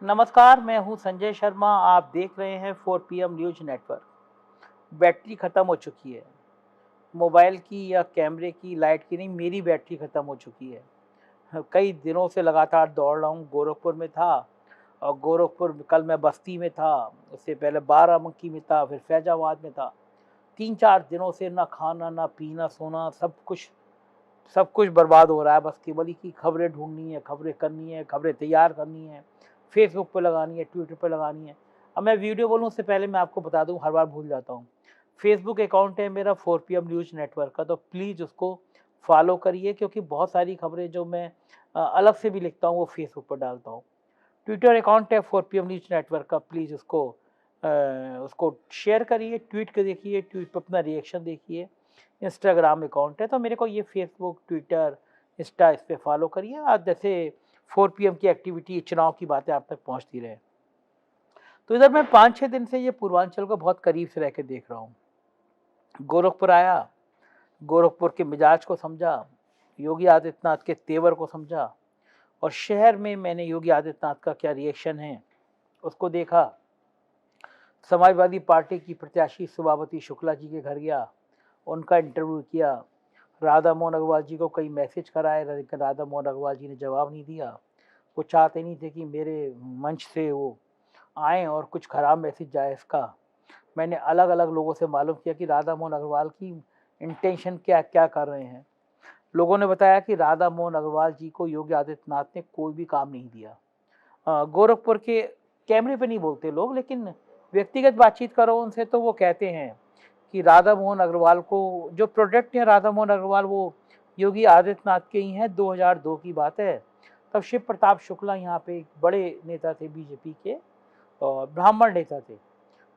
नमस्कार, मैं हूं संजय शर्मा। आप देख रहे हैं 4 PM न्यूज़ नेटवर्क। बैटरी ख़त्म हो चुकी है। मोबाइल की या कैमरे की, लाइट की नहीं, मेरी बैटरी ख़त्म हो चुकी है। कई दिनों से लगातार दौड़ रहा हूँ। गोरखपुर में था और गोरखपुर कल मैं बस्ती में था, उससे पहले बाराबंकी में था, फिर फैज़ाबाद में था। 3-4 दिनों से ना खाना, ना पीना, सोना, सब कुछ बर्बाद हो रहा है। बस केवल ही की खबरें ढूँढनी है, खबरें करनी है, खबरें तैयार करनी है, फ़ेसबुक पे लगानी है, ट्विटर पे लगानी है। अब मैं वीडियो बोलूँ उससे पहले मैं आपको बता दूँ, हर बार भूल जाता हूँ। फ़ेसबुक अकाउंट है मेरा 4 PM न्यूज़ नेटवर्क का, तो प्लीज़ उसको फ़ॉलो करिए, क्योंकि बहुत सारी खबरें जो मैं अलग से भी लिखता हूँ वो फ़ेसबुक पर डालता हूँ। ट्विटर अकाउंट है 4 PM न्यूज़ नेटवर्क का, प्लीज़ उसको शेयर करिए, ट्वीट के देखिए, ट्वीट पे अपना रिएक्शन देखिए। इंस्टाग्राम अकाउंट है, तो मेरे को ये फ़ेसबुक, ट्विटर, इंस्टा, इस पे फ़ॉलो करिए। आज जैसे 4 PM की एक्टिविटी, चुनाव की बातें आप तक पहुँचती रहे। तो इधर मैं 5-6 दिन से ये पूर्वांचल को बहुत करीब से रह के देख रहा हूँ। गोरखपुर आया, गोरखपुर के मिजाज को समझा, योगी आदित्यनाथ के तेवर को समझा, और शहर में मैंने योगी आदित्यनाथ का क्या रिएक्शन है उसको देखा। समाजवादी पार्टी की प्रत्याशी सुभावती शुक्ला जी के घर गया, उनका इंटरव्यू किया। राधा मोहन अग्रवाल जी को कई मैसेज कराए, लेकिन राधा मोहन अग्रवाल जी ने जवाब नहीं दिया। वो चाहते नहीं थे कि मेरे मंच से वो आएँ और कुछ खराब मैसेज जाए इसका। मैंने अलग-अलग लोगों से मालूम किया कि राधा मोहन अग्रवाल की इंटेंशन क्या कर रहे हैं। लोगों ने बताया कि राधा मोहन अग्रवाल जी को योगी आदित्यनाथ ने कोई भी काम नहीं दिया। गोरखपुर के कैमरे पे नहीं बोलते लोग, लेकिन व्यक्तिगत बातचीत करो उनसे तो वो कहते हैं कि राधा मोहन अग्रवाल को जो प्रोडक्ट है, राधा मोहन अग्रवाल वो योगी आदित्यनाथ के ही हैं। 2002 की बात है, तब शिव प्रताप शुक्ला यहाँ पे एक बड़े नेता थे बीजेपी के, और ब्राह्मण नेता थे।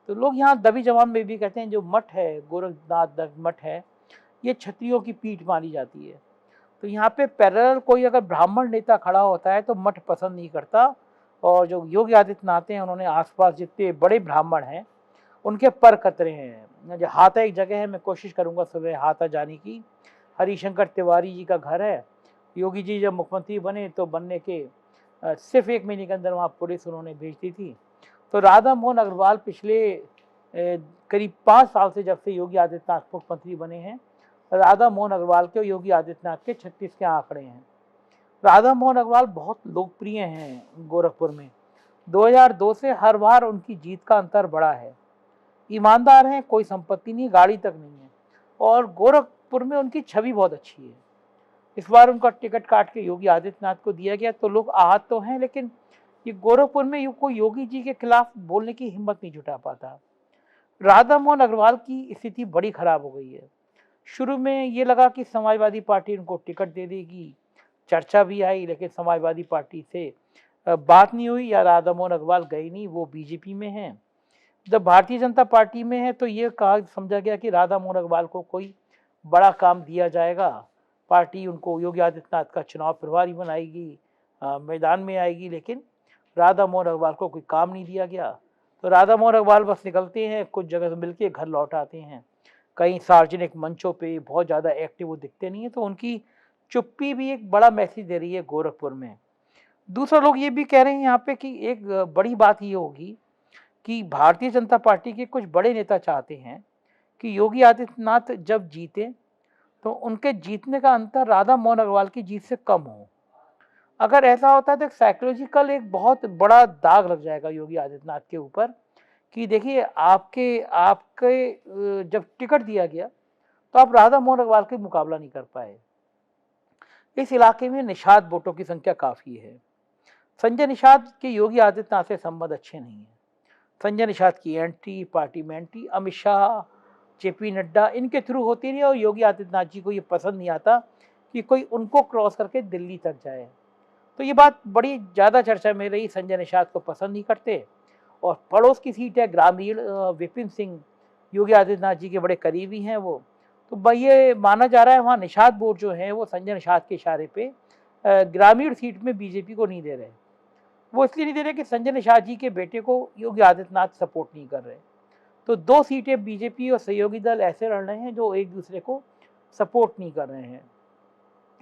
तो लोग यहाँ दबी जबान में भी कहते हैं जो मठ है, गोरखनाथ मठ है, ये क्षत्रियों की पीठ मानी जाती है। तो यहाँ पे पैरेलल कोई अगर ब्राह्मण नेता खड़ा होता है तो मठ पसंद नहीं करता। और जो योगी आदित्यनाथ हैं, उन्होंने आसपास जितने बड़े ब्राह्मण हैं उनके पर कतरे हैं। जो हाता एक जगह है, मैं कोशिश करूंगा सुबह हाता जाने की। हरिशंकर तिवारी जी का घर है। योगी जी जब मुख्यमंत्री बने तो बनने के सिर्फ 1 महीने के अंदर वहाँ पुलिस उन्होंने भेज दी थी। तो राधा मोहन अग्रवाल पिछले करीब 5 साल से, जब से योगी आदित्यनाथ मुख्यमंत्री बने हैं, राधा मोहन अग्रवाल के और योगी आदित्यनाथ के 36 के आंकड़े हैं। राधा मोहन अग्रवाल बहुत लोकप्रिय हैं गोरखपुर में। 2002 से हर बार उनकी जीत का अंतर बढ़ा है। ईमानदार हैं, कोई संपत्ति नहीं, गाड़ी तक नहीं है, और गोरखपुर में उनकी छवि बहुत अच्छी है। इस बार उनका टिकट काट के योगी आदित्यनाथ को दिया गया, तो लोग आहत तो हैं, लेकिन ये गोरखपुर में कोई योगी जी के खिलाफ बोलने की हिम्मत नहीं जुटा पाता। राधा मोहन अग्रवाल की स्थिति बड़ी खराब हो गई है। शुरू में ये लगा कि समाजवादी पार्टी उनको टिकट दे देगी, चर्चा भी आई, लेकिन समाजवादी पार्टी से बात नहीं हुई, या राधा मोहन अग्रवाल गए नहीं, वो बीजेपी में हैं। जब भारतीय जनता पार्टी में है तो ये कहा समझा गया कि राधा मोहन अग्रवाल को कोई बड़ा काम दिया जाएगा, पार्टी उनको योगी आदित्यनाथ का चुनाव प्रभारी बनाएगी, मैदान में आएगी, लेकिन राधा मोहन अग्रवाल को कोई काम नहीं दिया गया। तो राधा मोहन अग्रवाल बस निकलते हैं, कुछ जगह से मिलके घर लौट आते हैं। कहीं सार्वजनिक मंचों पे बहुत ज़्यादा एक्टिव वो दिखते नहीं है, तो उनकी चुप्पी भी एक बड़ा मैसेज दे रही है गोरखपुर में। दूसरा, लोग ये भी कह रहे हैं यहाँ पे कि एक बड़ी बात ये होगी कि भारतीय जनता पार्टी के कुछ बड़े नेता चाहते हैं कि योगी आदित्यनाथ जब जीते तो उनके जीतने का अंतर राधा मोहन अग्रवाल की जीत से कम हो। अगर ऐसा होता है तो एक साइकोलॉजिकल एक बहुत बड़ा दाग लग जाएगा योगी आदित्यनाथ के ऊपर, कि देखिए आपके आपके जब टिकट दिया गया तो आप राधा मोहन अग्रवाल के मुकाबला नहीं कर पाए। इस इलाके में निषाद वोटों की संख्या काफ़ी है। संजय निषाद के योगी आदित्यनाथ से संबंध अच्छे नहीं हैं। संजय निषाद की एंट्री, पार्टी में एंट्री, अमित शाह, जेपी नड्डा, इनके थ्रू होती रही, और योगी आदित्यनाथ जी को ये पसंद नहीं आता कि कोई उनको क्रॉस करके दिल्ली तक जाए। तो ये बात बड़ी ज़्यादा चर्चा में रही, संजय निषाद को पसंद नहीं करते। और पड़ोस की सीट है ग्रामीण, विपिन सिंह योगी आदित्यनाथ जी के बड़े करीबी हैं वो। तो भाई ये माना जा रहा है वहाँ निषाद वोट जो है वो संजय निषाद के इशारे पे ग्रामीण सीट में बीजेपी को नहीं दे रहे। वो इसलिए नहीं दे रहे कि संजय निषाद जी के बेटे को योगी आदित्यनाथ सपोर्ट नहीं कर रहे। तो 2 सीटें बीजेपी और सहयोगी दल ऐसे लड़ रहे हैं जो एक दूसरे को सपोर्ट नहीं कर रहे हैं।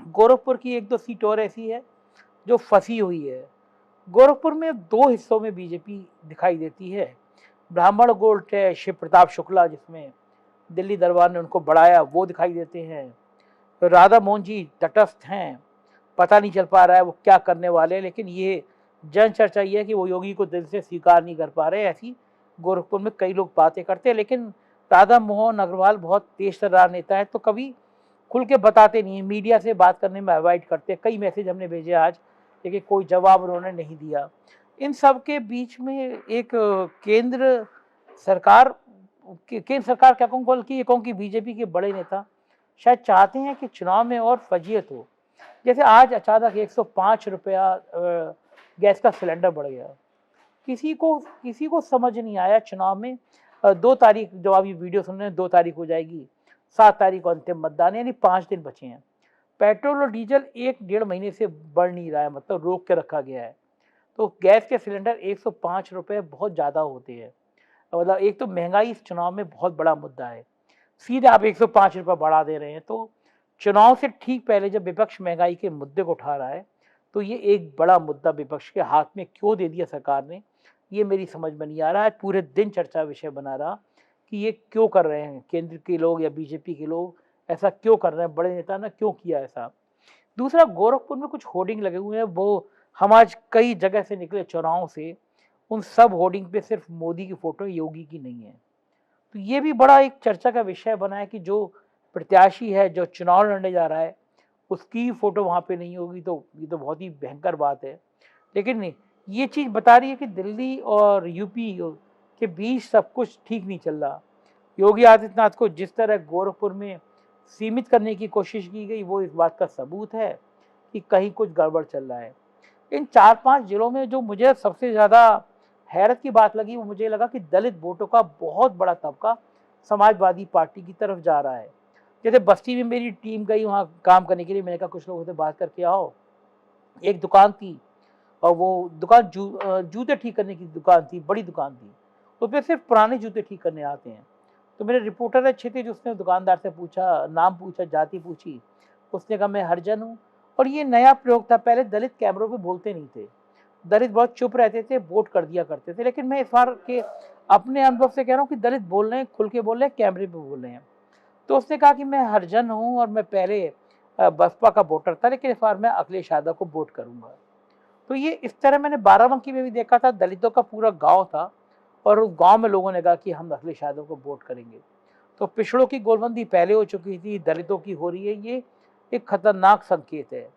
गोरखपुर की 1-2 सीट और ऐसी है जो फंसी हुई है। गोरखपुर में 2 हिस्सों में बीजेपी दिखाई देती है। ब्राह्मण गोल्ड है शिव प्रताप शुक्ला, जिसमें दिल्ली दरबार ने उनको बढ़ाया, वो दिखाई देते हैं। तो राधा मोहन जी तटस्थ हैं, पता नहीं चल पा रहा है वो क्या करने वाले हैं, लेकिन ये जन चर्चा ये है कि वो योगी को दिल से स्वीकार नहीं कर पा रहे। ऐसी गोरखपुर में कई लोग बातें करते हैं, लेकिन राधा मोहन अग्रवाल बहुत तेज तर्रार नेता है, तो कभी खुल के बताते नहीं है, मीडिया से बात करने में अवॉइड करते हैं। कई मैसेज हमने भेजे आज, लेकिन कोई जवाब उन्होंने नहीं दिया। इन सब के बीच में एक केंद्र सरकार केंद्र सरकार क्या कहूँ, बल्कि ये कहूँ कि बीजेपी के बड़े नेता शायद चाहते हैं कि चुनाव में और फजीयत हो। जैसे आज अचानक 105 रुपया गैस का सिलेंडर बढ़ गया। किसी को समझ नहीं आया चुनाव में 2 तारीख, जब आप ये वीडियो सुन रहे हैं 2 तारीख हो जाएगी, 7 तारीख को अंतिम मतदान, यानी 5 दिन बचे हैं। पेट्रोल और डीजल 1 डेढ़ महीने से बढ़ नहीं रहा है, मतलब रोक के रखा गया है। तो गैस के सिलेंडर 105 रुपये बहुत ज़्यादा होते हैं। मतलब एक तो महंगाई इस चुनाव में बहुत बड़ा मुद्दा है। सीधे आप 105 रुपये बढ़ा दे रहे हैं, तो चुनाव से ठीक पहले जब विपक्ष महंगाई के मुद्दे को उठा रहा है, तो ये एक बड़ा मुद्दा विपक्ष के हाथ में क्यों दे दिया सरकार ने, ये मेरी समझ में नहीं आ रहा है। पूरे दिन चर्चा विषय बना रहा कि ये क्यों कर रहे हैं केंद्र के लोग या बीजेपी के लोग, ऐसा क्यों कर रहे हैं, बड़े नेता ने क्यों किया ऐसा। दूसरा, गोरखपुर में कुछ होर्डिंग लगे हुए हैं, वो हम आज कई जगह से निकले चौराहों से, उन सब होर्डिंग पे सिर्फ मोदी की फोटो, योगी की नहीं है। तो ये भी बड़ा एक चर्चा का विषय बना है कि जो प्रत्याशी है, जो चुनाव लड़ने जा रहा है, उसकी फोटो वहाँ पे नहीं होगी, तो ये तो बहुत ही भयंकर बात है। लेकिन नहीं, ये चीज़ बता रही है कि दिल्ली और यूपी के बीच सब कुछ ठीक नहीं चल रहा। योगी आदित्यनाथ को जिस तरह गोरखपुर में सीमित करने की कोशिश की गई, वो इस बात का सबूत है कि कहीं कुछ गड़बड़ चल रहा है। इन 4-5 जिलों में जो मुझे सबसे ज़्यादा हैरत की बात लगी, वो मुझे लगा कि दलित वोटों का बहुत बड़ा तबका समाजवादी पार्टी की तरफ जा रहा है। जैसे बस्ती में मेरी टीम गई वहाँ काम करने के लिए, मैंने कहा कुछ लोगों से बात करके आओ। एक दुकान थी, और वो दुकान जूते ठीक करने की दुकान थी, बड़ी दुकान थी। उसमें सिर्फ पुराने जूते ठीक करने आते हैं। तो मेरे रिपोर्टर अच्छे थे, जो उसने दुकानदार से पूछा, नाम पूछा, जाति पूछी। उसने कहा मैं हरिजन हूँ। और ये नया प्रयोग था, पहले दलित कैमरों पे बोलते नहीं थे, दलित बहुत चुप रहते थे, वोट कर दिया करते थे। लेकिन मैं इस बार के अपने अनुभव से कह रहा हूँ कि दलित बोल रहे हैं, खुल के बोल रहे हैं, कैमरे पे बोल रहे हैं। तो उसने कहा कि मैं हरिजन हूँ और मैं पहले बसपा का वोटर था, लेकिन इस बार मैं अखिलेश यादव को वोट करूँगा। तो ये इस तरह मैंने बाराबंकी में भी देखा था, दलितों का पूरा गाँव था, और उस गाँव में लोगों ने कहा कि हम अखिलेश यादव को वोट करेंगे। तो पिछड़ों की गोलबंदी पहले हो चुकी थी, दलितों की हो रही है, ये एक खतरनाक संकेत है।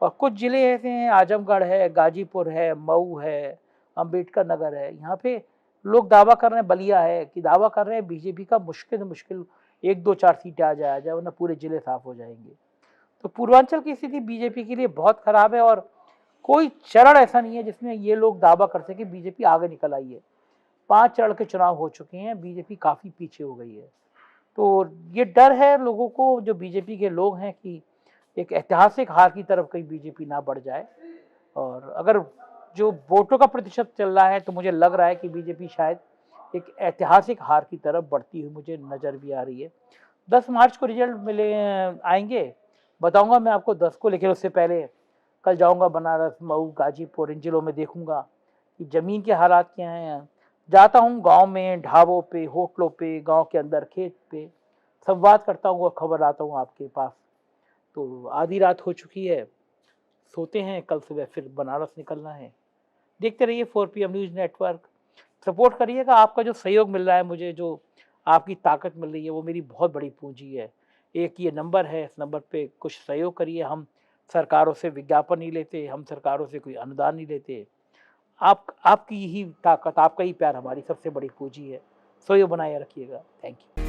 और कुछ ज़िले ऐसे हैं, आजमगढ़ है, गाजीपुर है, मऊ है, अंबेडकर नगर है, यहाँ पे लोग दावा कर रहे हैं, बलिया है, कि दावा कर रहे हैं बीजेपी का मुश्किल से मुश्किल 1-2-4 सीटें आ जाए, वरना पूरे ज़िले साफ हो जाएंगे। तो पूर्वांचल की स्थिति बीजेपी के लिए बहुत खराब है, और कोई चरण ऐसा नहीं है जिसमें ये लोग दावा कर सके बीजेपी आगे निकल आई है। 5 चरण के चुनाव हो चुके हैं, बीजेपी काफ़ी पीछे हो गई है। तो ये डर है लोगों को, जो बीजेपी के लोग हैं, कि एक ऐतिहासिक हार की तरफ कहीं बीजेपी ना बढ़ जाए। और अगर जो वोटों का प्रतिशत चल रहा है, तो मुझे लग रहा है कि बीजेपी शायद एक ऐतिहासिक हार की तरफ बढ़ती हुई मुझे नज़र भी आ रही है। 10 मार्च को रिजल्ट मिले आएंगे, बताऊंगा मैं आपको 10 को, लेकिन उससे पहले कल जाऊंगा बनारस, मऊ, गाजीपुर, इन जिलों में देखूंगा कि ज़मीन के हालात क्या हैं। जाता हूँ गांव में, ढाबों पे, होटलों पे, गांव के अंदर खेत पे, संवाद करता हूँ और खबर लाता हूँ आपके पास। तो आधी रात हो चुकी है, सोते हैं, कल सुबह फिर बनारस निकलना है। देखते रहिए 4PM न्यूज़ नेटवर्क, सपोर्ट करिएगा। आपका जो सहयोग मिल रहा है मुझे, जो आपकी ताकत मिल रही है, वो मेरी बहुत बड़ी पूंजी है। एक ये नंबर है, इस नंबर पे कुछ सहयोग करिए। हम सरकारों से विज्ञापन नहीं लेते, हम सरकारों से कोई अनुदान नहीं लेते। आपकी ही ताकत, आपका ही प्यार हमारी सबसे बड़ी पूंजी है। सहयोग बनाए रखिएगा। Thank you.